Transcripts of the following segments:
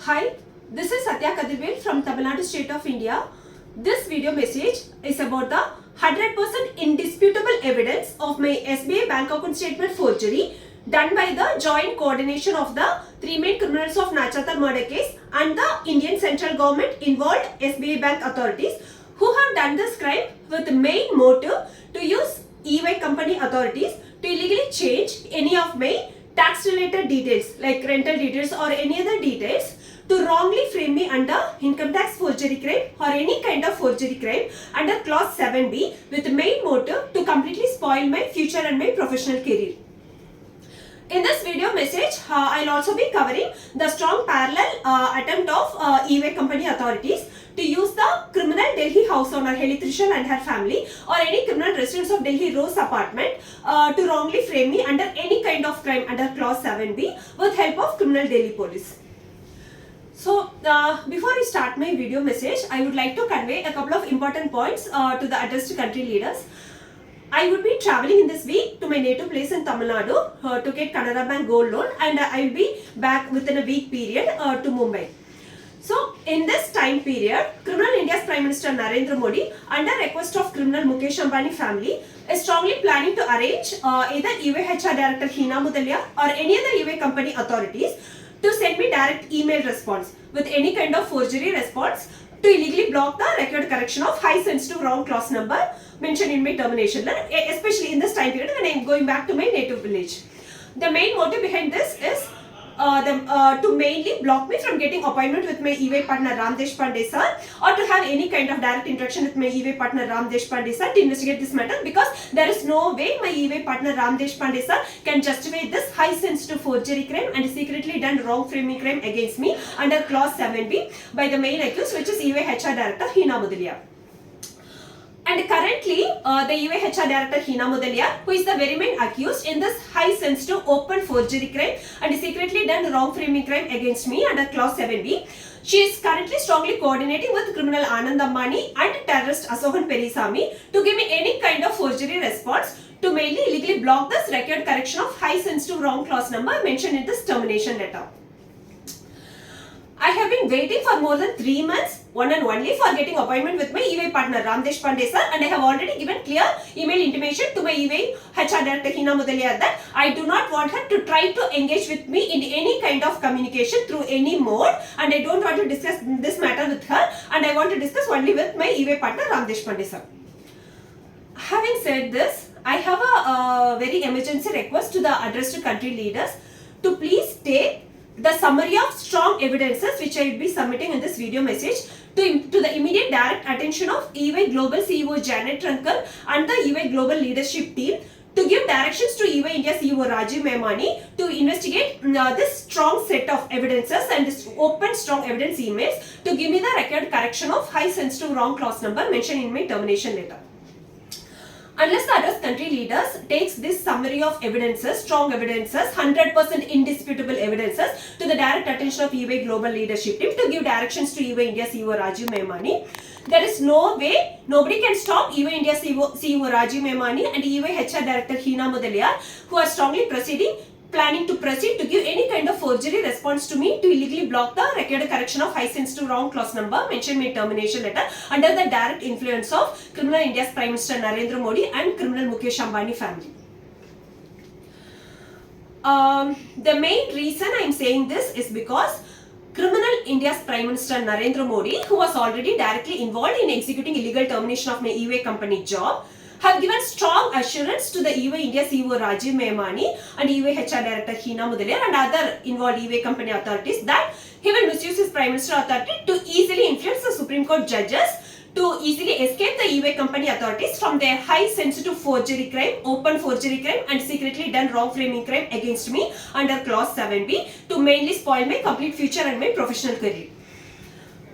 Hi, this is Satya Kadirvel from Tamil Nadu State of India. This video message is about the 100% indisputable evidence of my SBI bank account statement forgery done by the joint coordination of the three main criminals of Qatar murder case and the Indian central government involved SBI bank authorities who have done this crime with the main motive to use EY company authorities to illegally change any of my tax related details like rental details or any other details to wrongly frame me under income tax forgery crime or any kind of forgery crime under clause 7B with the main motive to completely spoil my future and my professional career. In this video message, I'll also be covering the strong parallel attempt of EY company authorities to use the criminal Delhi house owner Heli Trishul and her family or any criminal residents of Delhi Rose apartment to wrongly frame me under any kind of crime under clause 7B with help of criminal Delhi police. So, before I start my video message, I would like to convey a couple of important points to the addressed country leaders. I would be travelling in this week to my native place in Tamil Nadu to get Canara Bank gold loan, and I will be back within a week period to Mumbai. So, in this time period, Criminal India's Prime Minister Narendra Modi, under request of criminal Mukesh Ambani family, is strongly planning to arrange either EY-HR Director Hina Mudalia or any other EY company authorities to send me direct email response with any kind of forgery response to illegally block the record correction of high sensitive wrong clause number mentioned in my termination letter, especially in this time period when I am going back to my native village. The main motive behind this is to mainly block me from getting appointment with my EY partner Ram Deshpande sir or to have any kind of direct interaction with my EY partner Ram Deshpande sir to investigate this matter, because there is no way my EY partner Ram Deshpande sir can justify this high sensitive forgery crime and secretly done wrong framing crime against me under clause 7B by the main accused, which is EY-HR Director Hina Mudalia. And currently, the EY-HR Director Hina Mudalia, who is the very main accused in this high sensitive open forgery crime and secretly done wrong framing crime against me under clause 7B, she is currently strongly coordinating with criminal Anand Ambani and terrorist Asokan Perisamy to give me any kind of forgery response to mainly illegally block this record correction of high sensitive wrong clause number mentioned in this termination letter. I have been waiting for more than 3 months, one and only for getting appointment with my EY partner Ram Deshpande sir, and I have already given clear email intimation to my EY-HR Director Hina Mudalia that I do not want her to try to engage with me in any kind of communication through any mode, and I don't want to discuss this matter with her, and I want to discuss only with my EY partner Ram Deshpande sir. Having said this, I have a very emergency request to the addressed country leaders to please take the summary of strong evidences which I will be submitting in this video message to the immediate direct attention of EY Global CEO Janet Trunkle and the EY Global Leadership Team to give directions to EY India CEO Rajiv Memani to investigate this strong set of evidences and this open strong evidence emails to give me the record correction of high sensitive wrong clause number mentioned in my termination letter. Unless the addressed country leaders takes this summary of evidences, strong evidences, 100% indisputable evidences to the direct attention of EY Global Leadership Team to give directions to EY India CEO Rajiv Memani, there is no way, nobody can stop EY India CEO Rajiv Memani and EY-HR Director Hina Mudalia, who are strongly planning to proceed to give any kind of forgery response to me to illegally block the record correction of high sensitive wrong clause number mentioned in my termination letter under the direct influence of Criminal India's Prime Minister Narendra Modi and criminal Mukesh Ambani family. The main reason I am saying this is because Criminal India's Prime Minister Narendra Modi, who was already directly involved in executing illegal termination of my EY company job, have given strong assurance to the EY India CEO Rajiv Memani and EY-HR Director Hina Mudalia and other involved EY company authorities that he will misuse his Prime Minister authority to easily influence the Supreme Court judges to easily escape the EY company authorities from their high sensitive forgery crime, open forgery crime and secretly done wrong framing crime against me under clause 7B to mainly spoil my complete future and my professional career.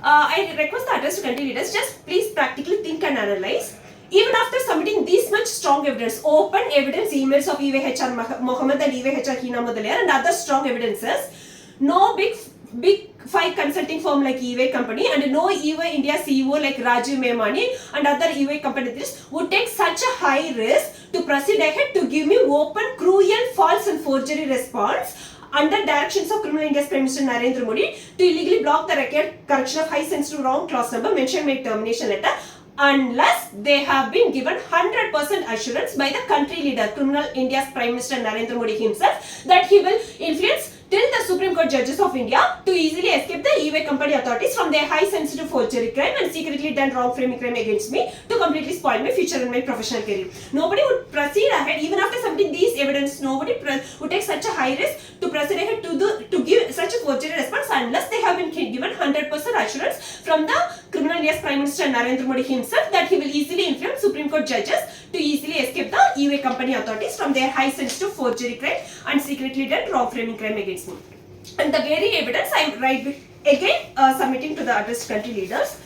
I request the addressed country leaders just please practically think and analyze. Even after submitting this much strong evidence, open evidence emails of EY-HR Mohammed and EY-HR Hina Mudalia and other strong evidences, no big 5 consulting firm like EY company and no EY India CEO like Rajiv Memani and other EY companies would take such a high risk to proceed ahead to give me open, cruel, false and forgery response under directions of Criminal India's Prime Minister Narendra Modi to illegally block the record correction of high sensitive wrong clause number mentioned in my termination letter, unless they have been given 100% assurance by the country leader, Criminal India's Prime Minister Narendra Modi himself, that he will influence till the Supreme Court judges of India to easily escape the e-way company authorities from their high sensitive forgery crime and secretly done wrong framing crime against me to completely spoil my future and my professional career. Nobody would proceed ahead even after submitting these evidence. Nobody would take such a high risk to proceed ahead to give such a forgery response unless they have been given 100% assurance from the Criminal India's Prime Minister Narendra Modi himself that he will easily influence Supreme Court judges to easily escape the e-way company authorities from their high sensitive forgery crime and secretly done wrong framing crime against me. And the very evidence I am submitting to the addressed country leaders.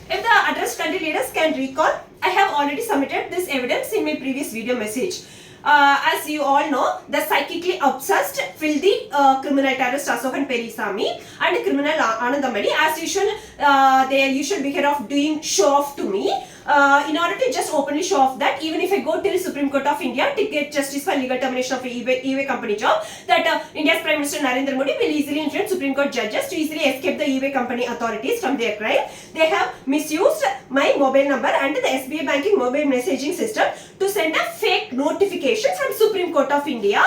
If the addressed country leaders can recall, I have already submitted this evidence in my previous video message. As you all know, the psychically obsessed, filthy criminal terrorist Asokan Perisami and criminal Anandamani, as usual, their usual behavior of doing show off to me. In order to just openly show off that even if I go till Supreme Court of India to get justice for legal termination of e-way company job, that India's Prime Minister Narendra Modi will easily influence Supreme Court judges to easily escape the e-way company authorities from their crime. They have misused my mobile number and the SBI banking mobile messaging system to send a fake notification from Supreme Court of India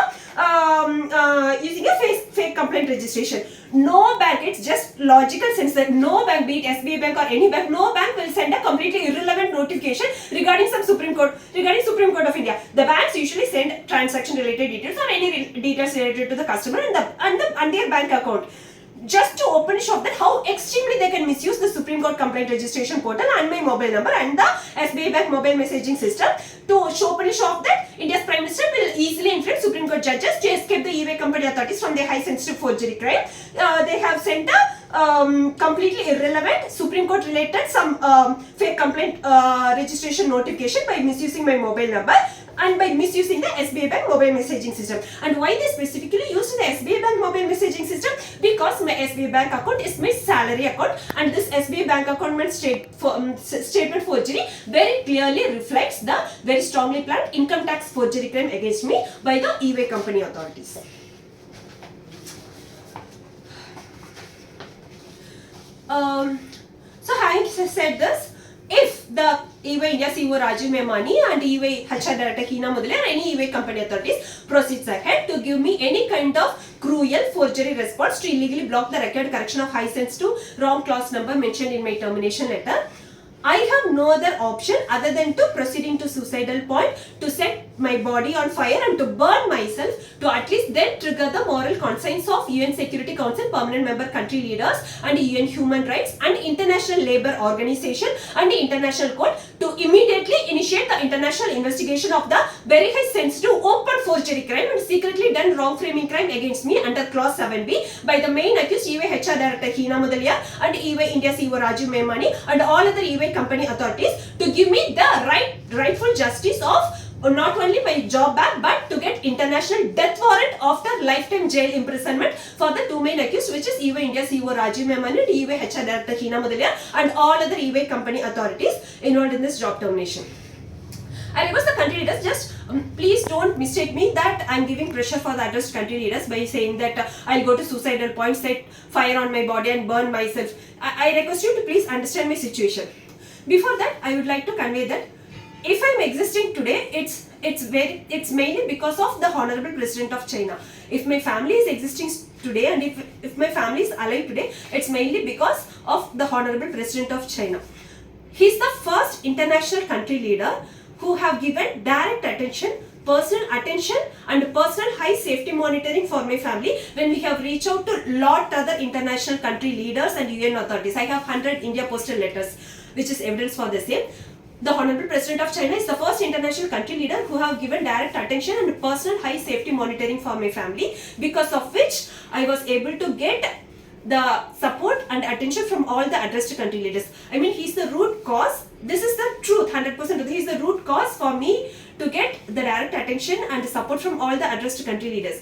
using a fake complaint registration. No bank, it's just logical sense that no bank, be it SBI bank or any bank, no bank will send a completely irrelevant notification regarding Supreme Court of India. The banks usually send transaction related details or any details related to the customer and their bank account. Just to open show that how extremely they can misuse the Supreme Court complaint registration portal and my mobile number and the SBI bank mobile messaging system to openly show that India's Prime Minister will easily influence Supreme Court judges to escape the e-way company authorities from their high sensitive forgery crime. They have sent a completely irrelevant Supreme Court related some fake complaint registration notification by misusing my mobile number and by misusing the SBI bank mobile messaging system. And why they specifically used the SBI bank mobile messaging system? Because my SBI bank account is my salary account and this SBI bank account statement forgery very clearly reflects the very strongly planned income tax forgery crime against me by the e-way company authorities. So having said this, if the e-way India CEO Rajiv Memani and e-way HR Director Hina Mudale or any e-way company authorities proceeds ahead to give me any kind of cruel forgery response to illegally block the record correction of high sensitive wrong clause number mentioned in my termination letter, I have no other option other than to proceeding to suicidal point to set my body on fire and to burn myself to at least then trigger the moral conscience of UN Security Council permanent member country leaders and UN Human Rights and International Labour Organization and the International Court to immediately initiate the international investigation of the very high sensitive open forgery crime and secretly done wrong framing crime against me under clause 7B by the main accused e-way HR Director Hina Mudalia and e-way India CEO Rajiv Memani and all other e-way company authorities to give me the rightful justice of not only my job back but to get international death warrant after lifetime jail imprisonment for the two main accused, which is e-way India CEO Rajiv Memani and e-way HR Director Hina Mudalia and all other e-way company authorities involved in this job termination. I request the country leaders just please don't mistake me that I am giving pressure for the addressed country leaders by saying that I'll go to suicidal point, set fire on my body and burn myself. I request you to please understand my situation. Before that, I would like to convey that if I am existing today, it's mainly because of the Honorable President of China. If my family is existing today and if my family is alive today, it's mainly because of the Honorable President of China. He's the first international country leader who have given direct attention, personal attention and personal high safety monitoring for my family when we have reached out to lot other international country leaders and UN authorities. I have 100 India postal letters which is evidence for the same. The Honorable President of China is the first international country leader who have given direct attention and personal high safety monitoring for my family, because of which I was able to get the support and attention from all the addressed country leaders. I mean, he's the root cause. This is the truth, 100%. He is the root cause for me to get the direct attention and support from all the addressed country leaders.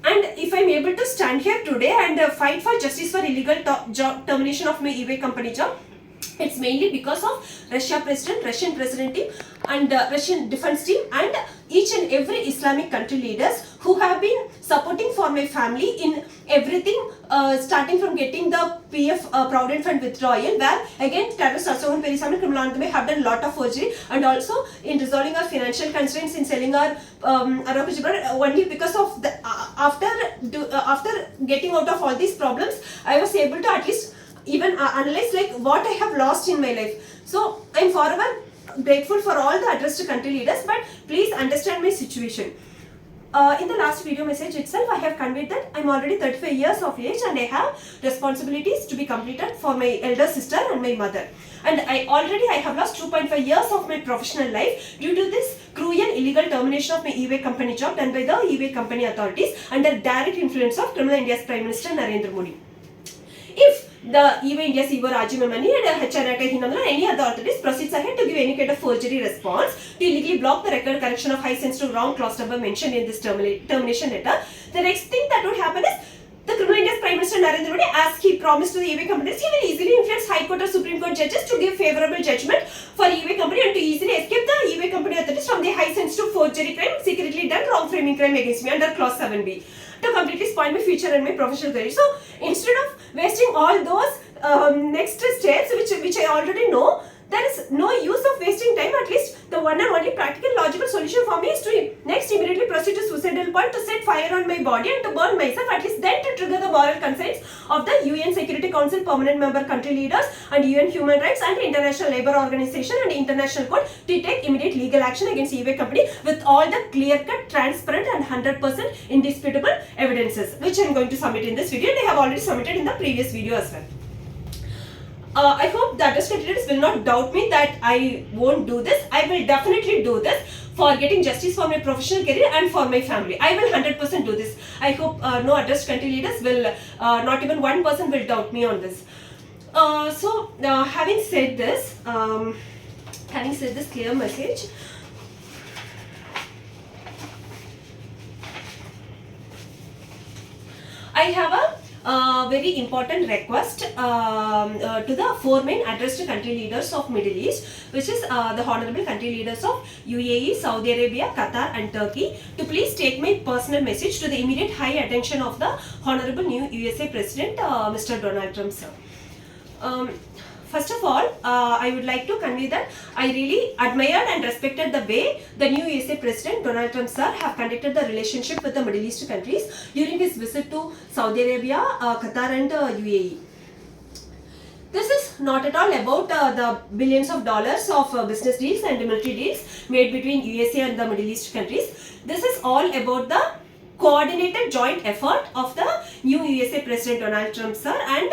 And if I'm able to stand here today and fight for justice for illegal job termination of my e-way company job, It's mainly because of Russian president team and Russian defense team and each and every Islamic country leaders who have been supporting for my family in everything, starting from getting the PF Provident Fund withdrawal, where again terrorist Association Perisaman Criminal have done a lot of forgery, and also in resolving our financial constraints in selling our only because of the after getting out of all these problems, I was able to at least even analyze like what I have lost in my life. So I'm forever grateful for all the addressed country leaders, but please understand my situation. In the last video message itself, I have conveyed that I'm already 35 years of age and I have responsibilities to be completed for my elder sister and my mother. And I have lost 2.5 years of my professional life due to this cruel illegal termination of my e-way company job done by the e-way company authorities under direct influence of criminal India's Prime Minister Narendra Modi. If the even India's Ivo Rajimamani and HRAT Hinamla any other authorities proceeds ahead to give any kind of forgery response to illegally block the record correction of high-sensitive wrong clause number mentioned in this termination letter, the next thing that would happen is the criminal India's Prime Minister Narendra Modi, as he promised to the e-way companies, he will easily influence High Court or Supreme Court judges to give favourable judgment for e-way company and to easily escape the e-way company authorities from the high-sensitive forgery crime secretly done wrong framing crime against me under clause 7B. To completely spoil my future and my professional career. So instead of wasting all those next steps which I already know, there is no use of wasting time. At least the one and only practical logical solution for me is to next immediately proceed to suicidal point, to set fire on my body and to burn myself, at least then to trigger the moral consents of the UN Security Council permanent member country leaders and UN Human Rights and International Labour Organization and International Court to take immediate legal action against e-way company with all the clear-cut, transparent and 100% indisputable evidences, which I am going to submit in this video and I have already submitted in the previous video as well. I hope the addressed candidates will not doubt me that I won't do this. I will definitely do this for getting justice for my professional career and for my family. I will 100% do this. I hope no addressed country leaders will, not even one person will doubt me on this. Having said this clear message, I have a very important request to the four main addressed country leaders of Middle East, which is the Hon'ble country leaders of UAE, Saudi Arabia, Qatar and Turkey, to please take my personal message to the immediate high attention of the Honorable new USA President Mr. Donald Trump sir. First of all, I would like to convey that I really admired and respected the way the new USA President Donald Trump sir have conducted the relationship with the Middle East countries during his visit to Saudi Arabia, Qatar and UAE. This is not at all about the billions of dollars of business deals and military deals made between USA and the Middle East countries. This is all about the coordinated joint effort of the new USA President Donald Trump sir and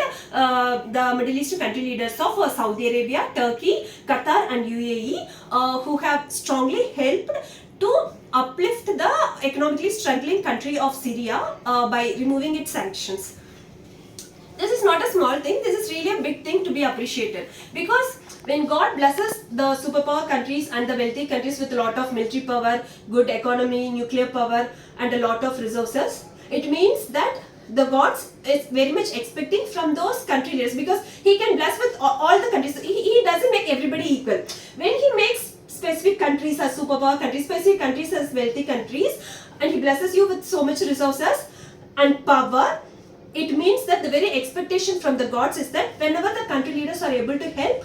the Middle East country leaders of Saudi Arabia, Turkey, Qatar and UAE who have strongly helped to uplift the economically struggling country of Syria by removing its sanctions. This is not a small thing, this is really a big thing to be appreciated, because when God blesses the superpower countries and the wealthy countries with a lot of military power, good economy, nuclear power and a lot of resources, it means that the gods is very much expecting from those country leaders, because he can bless with all the countries. He doesn't make everybody equal. When he makes specific countries as superpower countries, specific countries as wealthy countries, and he blesses you with so much resources and power, it means that the very expectation from the gods is that whenever the country leaders are able to help,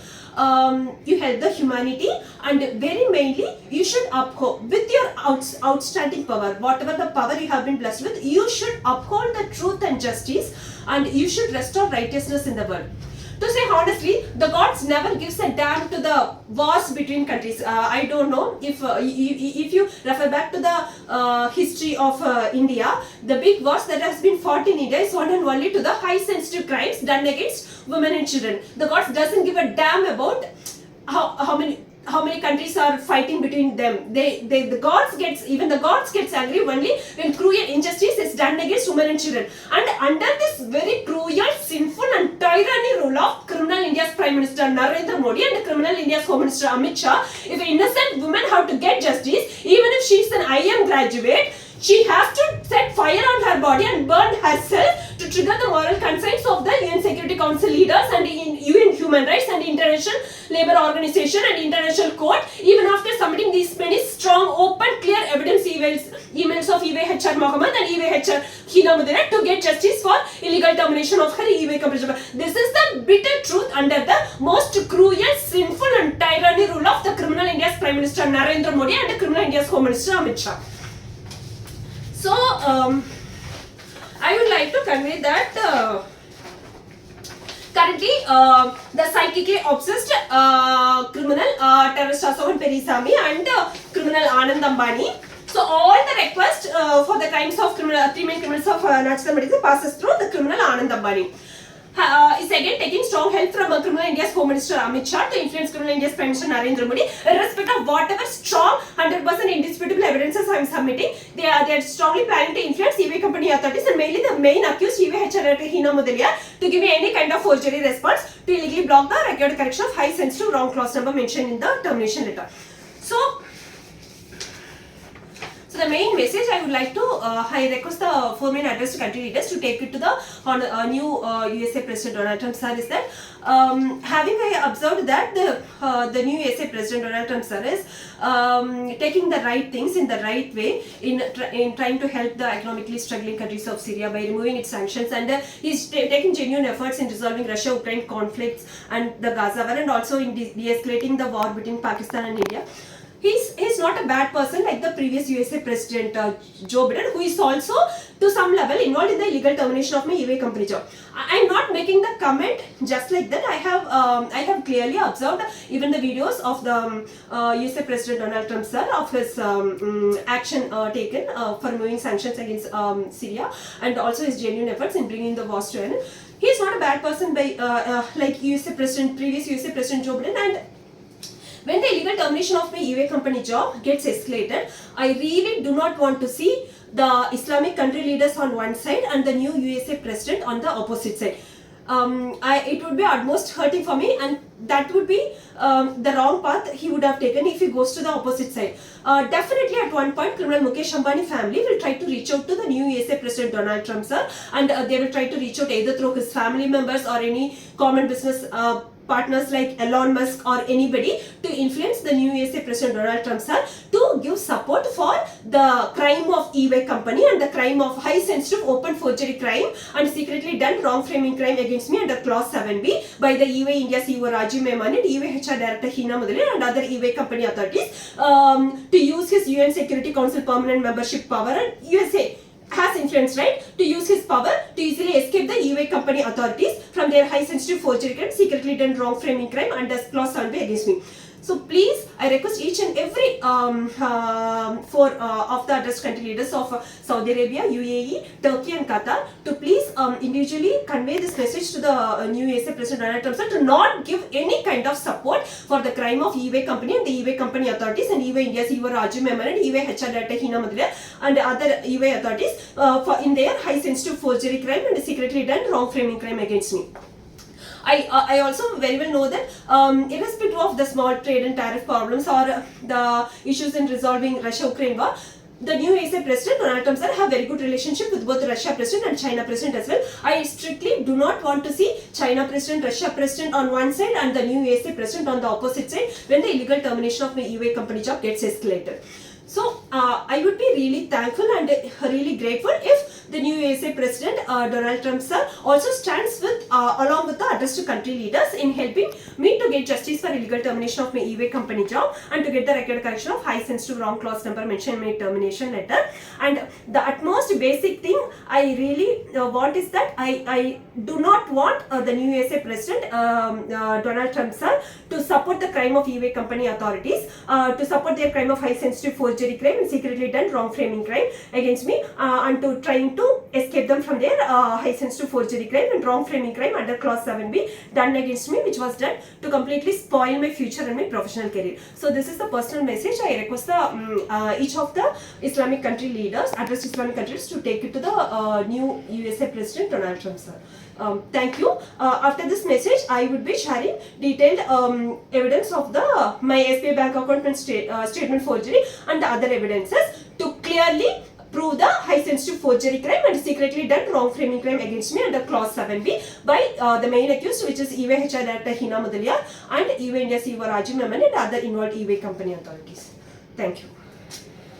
you help the humanity, and very mainly you should uphold with your outstanding power, whatever the power you have been blessed with, you should uphold the truth and justice, and you should restore righteousness in the world. To say honestly, the gods never gives a damn to the wars between countries. I don't know if you refer back to the history of India, the big wars that has been fought in India is one and only to the high sensitive crimes done against women and children. The gods doesn't give a damn about how many countries are fighting between them. The gods gets angry only when cruel injustice is done against women and children. And under this very cruel, sinful and tyranny rule of criminal India's Prime Minister Narendra Modi and criminal India's Home Minister Amit Shah, if an innocent woman have to get justice, even if she is an IM graduate, she has to set fire on her body and burn herself to trigger the moral conscience of the UN Security Council leaders and in UN Human Rights and International Labour Organization and International Court. Even after submitting these many strong, open, clear evidence emails of EYHR Mohammed and EYHR Hina Mudira to get justice for illegal termination of her EY company job. This is the bitter truth under the most cruel, sinful and tyranny rule of the criminal India's Prime Minister Narendra Modi and the criminal India's Home Minister Amit Shah. So, I would like to convey that currently the psychically obsessed criminal terrorist Asohan Perisami and criminal Anand Ambani. So all the request for the crimes of three main criminals of natural medicine passes through the criminal Anand Ambani. Is again taking strong help from criminal India's Home Minister Amit Shah to influence criminal India's Prime Minister Narendra Modi, irrespective of whatever strong 100% indisputable evidences I am submitting. They are strongly planning to influence EY company authorities and mainly the main accused EYHR Hina Mudalia to give me any kind of forgery response to illegally block the record correction of high sensitive wrong clause number mentioned in the termination letter. So the main message I would like to, I request the four main address to country leaders to take it to the new USA President Donald Trump sir is that having I observed that the new USA President Donald Trump sir is taking the right things in the right way in trying to help the economically struggling countries of Syria by removing its sanctions, and he's taking genuine efforts in resolving Russia-Ukraine conflicts and the Gaza war, and also in de-escalating the war between Pakistan and India. He's not a bad person like the previous USA President Joe Biden, who is also to some level involved in the illegal termination of my EY company job. I'm not making the comment just like that. I have clearly observed even the videos of the USA President Donald Trump sir of his action taken for removing sanctions against Syria, and also his genuine efforts in bringing the wars to an end. He's not a bad person by like previous USA President Joe Biden. And when the illegal termination of my EY company job gets escalated, I really do not want to see the Islamic country leaders on one side and the new USA president on the opposite side. It would be utmost hurting for me, and that would be the wrong path he would have taken if he goes to the opposite side. Definitely at one point, criminal Mukesh Ambani family will try to reach out to the new USA President Donald Trump sir, and they will try to reach out either through his family members or any common business partners like Elon Musk or anybody to influence the new USA President Donald Trump sir to give support for the crime of EY company and the crime of high sensitive open forgery crime and secretly done wrong framing crime against me under clause 7B by the EY India CEO Rajiv Memon and EYHR Director Hina Mudali and other EY company authorities to use his UN Security Council permanent membership power, and USA has influence, right, to use his power to easily escape the EY company authorities from their high sensitive forgery crime, secretly done wrong framing crime under clause 7B against me. So please, I request each and every four of the addressed country leaders of Saudi Arabia, UAE, Turkey and Qatar to please individually convey this message to the new USA President Donald Trump sir to not give any kind of support for the crime of EY company and the EY company authorities and EY India CEO Rajiv Memon and EYHR Director Hina Mudali and other EY authorities for in their high sensitive forgery crime and secretly done wrong framing crime against me. I also very well know that irrespective of the small trade and tariff problems or the issues in resolving Russia-Ukraine war, the new USA President Donald Trump sir have very good relationship with both Russia President and China President as well. I strictly do not want to see China President, Russia President on one side and the new USA President on the opposite side when the illegal termination of my EY company job gets escalated. So I would be really thankful and really grateful if the new USA President Donald Trump sir also stands with along with the addressed country leaders in helping me to get justice for illegal termination of my EY company job and to get the record correction of high sensitive wrong clause number mentioned in my termination letter. And the utmost basic thing I really want is that I do not want the new USA President Donald Trump sir to support the crime of EY company authorities, to support their crime of high sensitive forgery crime and secretly done wrong framing crime against me and to trying to escape them from their high sensitive forgery crime and wrong framing crime under clause 7B done against me, which was done to completely spoil my future and my professional career. So this is the personal message I request the each of the Islamic country leaders, addressed Islamic countries, to take it to the new USA President Donald Trump sir. Thank you. After this message, I would be sharing detailed evidence of my SBI bank account statement forgery and the other evidences to clearly prove the high-sensitive forgery crime and secretly done wrong framing crime against me under clause 7B by the main accused, which is EY HR Director Hina Mudaliar and EY India CEO Rajiv Memon and other involved EY company authorities. Thank you.